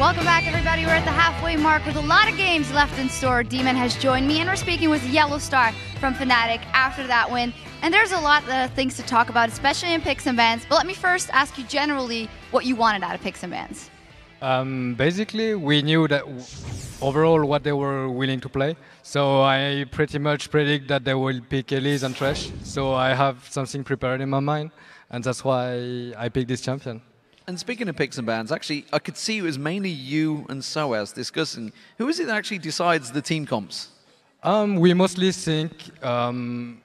Welcome back, everybody. We're at the halfway mark with a lot of games left in store. Demon has joined me, and we're speaking with Yellow Star from Fnatic after that win. And there's a lot of things to talk about, especially in picks and bans. But let me first ask you generally what you wanted out of picks and bans. Basically, we knew that overall what they were willing to play. So I pretty much predict that they will pick Elise and Thresh. So I have something prepared in my mind, and that's why I picked this champion. And speaking of picks and bans, actually, I could see it was mainly you and Soaz discussing. Who is it that actually decides the team comps? We mostly think in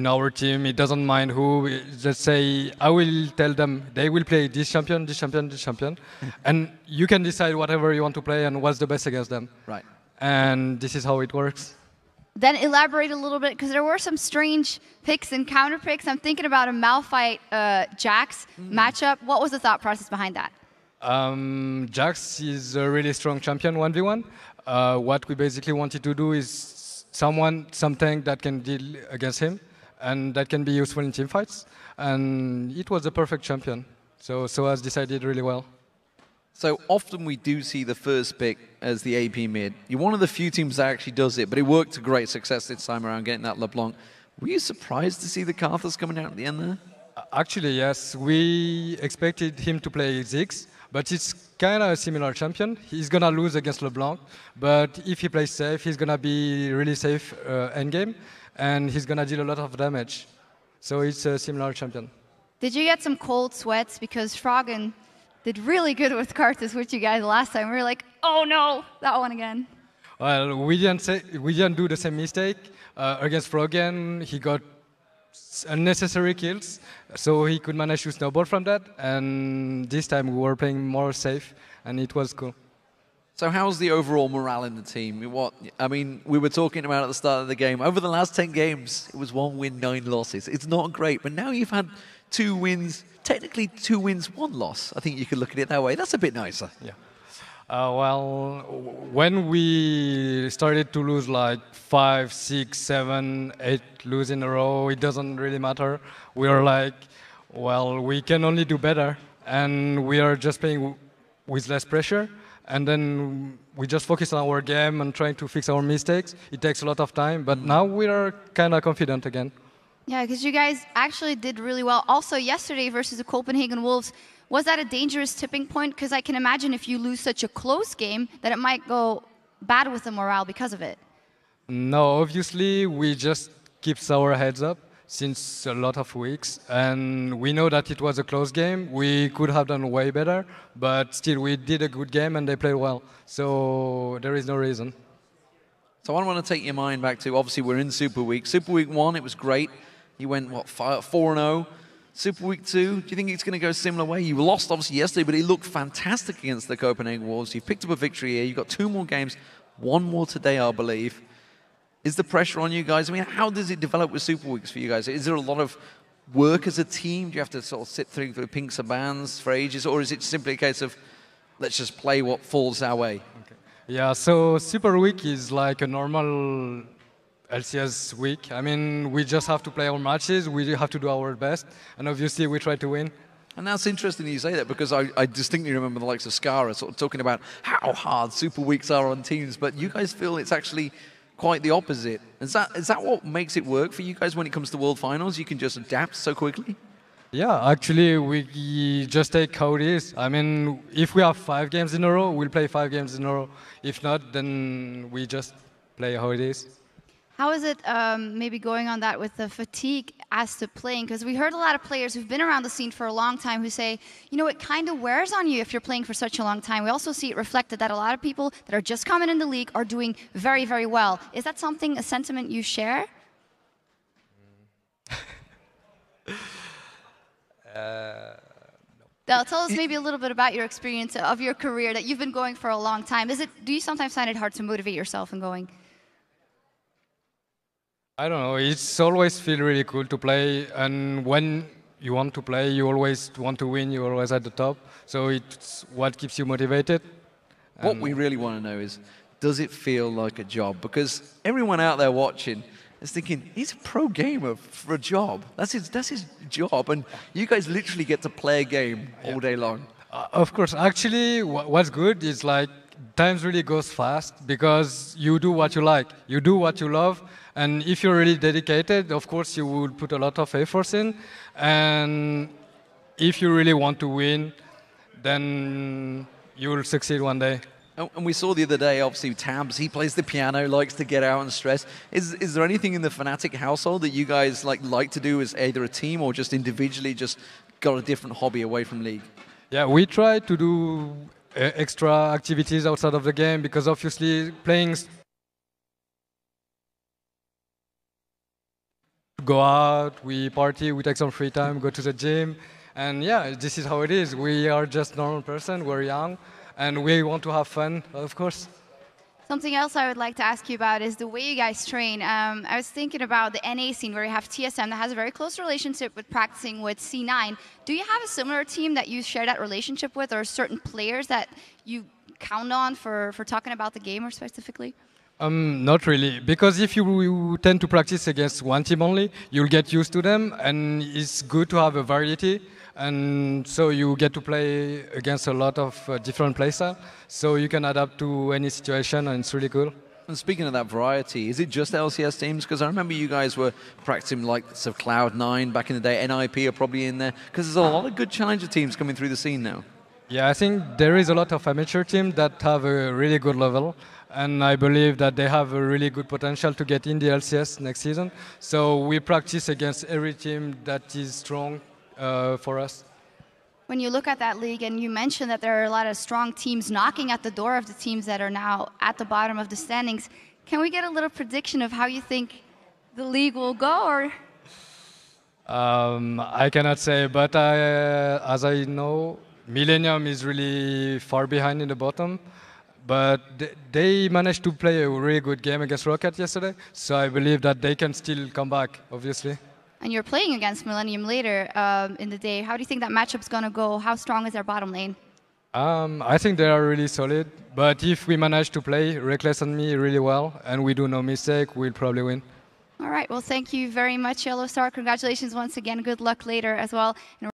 our team, it doesn't mind who. We just say, I will tell them they will play this champion, this champion, this champion. And you can decide whatever you want to play and what's the best against them. Right. And this is how it works. Then elaborate a little bit, because there were some strange picks and counter picks. I'm thinking about a Malphite Jax matchup. What was the thought process behind that? Jax is a really strong champion 1v1. What we basically wanted to do is some tank that can deal against him and that can be useful in team fights. And it was a perfect champion. So Soaz decided really well. So often we do see the first pick as the AP mid. You're one of the few teams that actually does it, but it worked to great success this time around getting that LeBlanc. Were you surprised to see the Karthus coming out at the end there? Actually, yes. We expected him to play Ziggs, but it's kind of a similar champion. He's going to lose against LeBlanc, but if he plays safe, he's going to be really safe endgame, and he's going to deal a lot of damage. So it's a similar champion. Did you get some cold sweats? Because Froggen did really good with Karthus with you guys last time. We were like, oh no, that one again. Well, we didn't do the same mistake. Against Froggen, he got unnecessary kills, so he could manage to snowball from that. And this time we were playing more safe, and it was cool. So how's the overall morale in the team? I mean, we were talking about at the start of the game. Over the last 10 games, it was 1 win, 9 losses. It's not great, but now you've had 2 wins. Technically 2 wins, 1 loss. I think you could look at it that way. That's a bit nicer. Yeah. Well, when we started to lose like 5, 6, 7, 8 lose in a row, it doesn't really matter. We are like, well, we can only do better. And we are just playing with less pressure. And then we just focus on our game and trying to fix our mistakes. It takes a lot of time, but now we are kind of confident again. Yeah, because you guys actually did really well. Also, yesterday versus the Copenhagen Wolves, was that a dangerous tipping point? Because I can imagine if you lose such a close game, that it might go bad with the morale because of it. No, obviously, we just keep our heads up since a lot of weeks. And we know that it was a close game. We could have done way better, but still, we did a good game and they played well. So there is no reason. So I want to take your mind back to, obviously, we're in Super Week. Super Week 1, it was great. You went, what, 4-0. Super Week 2, do you think it's going to go a similar way? You lost, obviously, yesterday, but it looked fantastic against the Copenhagen Wolves. You've picked up a victory here. You've got 2 more games, 1 more today, I believe. Is the pressure on you guys? I mean, how does it develop with Super Weeks for you guys? Is there a lot of work as a team? Do you have to sort of sit through the pinks and bans for ages? Or is it simply a case of, let's just play what falls our way? Okay. Yeah, so Super Week is like a normal LCS week. I mean, we just have to play our matches, we have to do our best, and obviously we try to win. And that's interesting you say that, because I distinctly remember the likes of Skara sort of talking about how hard Super Weeks are on teams, but you guys feel it's actually quite the opposite. Is that what makes it work for you guys when it comes to World Finals? You can just adapt so quickly? Yeah, actually, we just take how it is. I mean, if we have 5 games in a row, we'll play 5 games in a row. If not, then we just play how it is. How is it maybe going on that with the fatigue as to playing? Because we heard a lot of players who've been around the scene for a long time who say, you know, it kind of wears on you if you're playing for such a long time. We also see it reflected that a lot of people that are just coming in the league are doing very, very well. Is that something, a sentiment you share? No. Tell us maybe a little bit about your experience of your career that you've been going for a long time. Do you sometimes find it hard to motivate yourself in going? I don't know, it's always feel really cool to play, and when you want to play, you always want to win, you're always at the top, so it's what keeps you motivated. What we really want to know is, does it feel like a job? Because everyone out there watching is thinking, he's a pro gamer for a job. That's his job, and you guys literally get to play a game all day long. Of course, actually, what's good is like times really goes fast because you do what you like, you do what you love, and if you're really dedicated, of course, you will put a lot of efforts in, and if you really want to win, then you will succeed one day. And we saw the other day, obviously, Tabs, he plays the piano, likes to get out and stress. Is there anything in the Fnatic household that you guys like to do as either a team or just individually just got a different hobby away from League? Yeah, we try to do extra activities outside of the game because obviously playing go out, we party, we take some free time, go to the gym, and yeah, this is how it is. We are just normal person, we're young, and we want to have fun, of course. Something else I would like to ask you about is the way you guys train. I was thinking about the NA scene where you have TSM that has a very close relationship with practicing with C9. Do you have a similar team that you share that relationship with, or certain players that you count on for talking about the game or specifically? Not really, because if you tend to practice against one team only, you'll get used to them, and it's good to have a variety, and so you get to play against a lot of different playstyles, so you can adapt to any situation, and it's really cool. And speaking of that variety, is it just LCS teams? Because I remember you guys were practicing like so Cloud9 back in the day, NIP are probably in there, because there's a lot of good challenger teams coming through the scene now. Yeah, I think there is a lot of amateur teams that have a really good level, and I believe that they have a really good potential to get in the LCS next season. So we practice against every team that is strong for us. When you look at that league, and you mentioned that there are a lot of strong teams knocking at the door of the teams that are now at the bottom of the standings, can we get a little prediction of how you think the league will go? Or I cannot say, but as I know, Millennium is really far behind in the bottom. But they managed to play a really good game against Rocket yesterday, so I believe that they can still come back, obviously. And you're playing against Millennium later in the day. How do you think that matchup's going to go? How strong is their bottom lane? I think they are really solid, but if we manage to play Reckless and me really well, and we do no mistake, we'll probably win. All right, well, thank you very much, Yellow Star. Congratulations once again. Good luck later as well.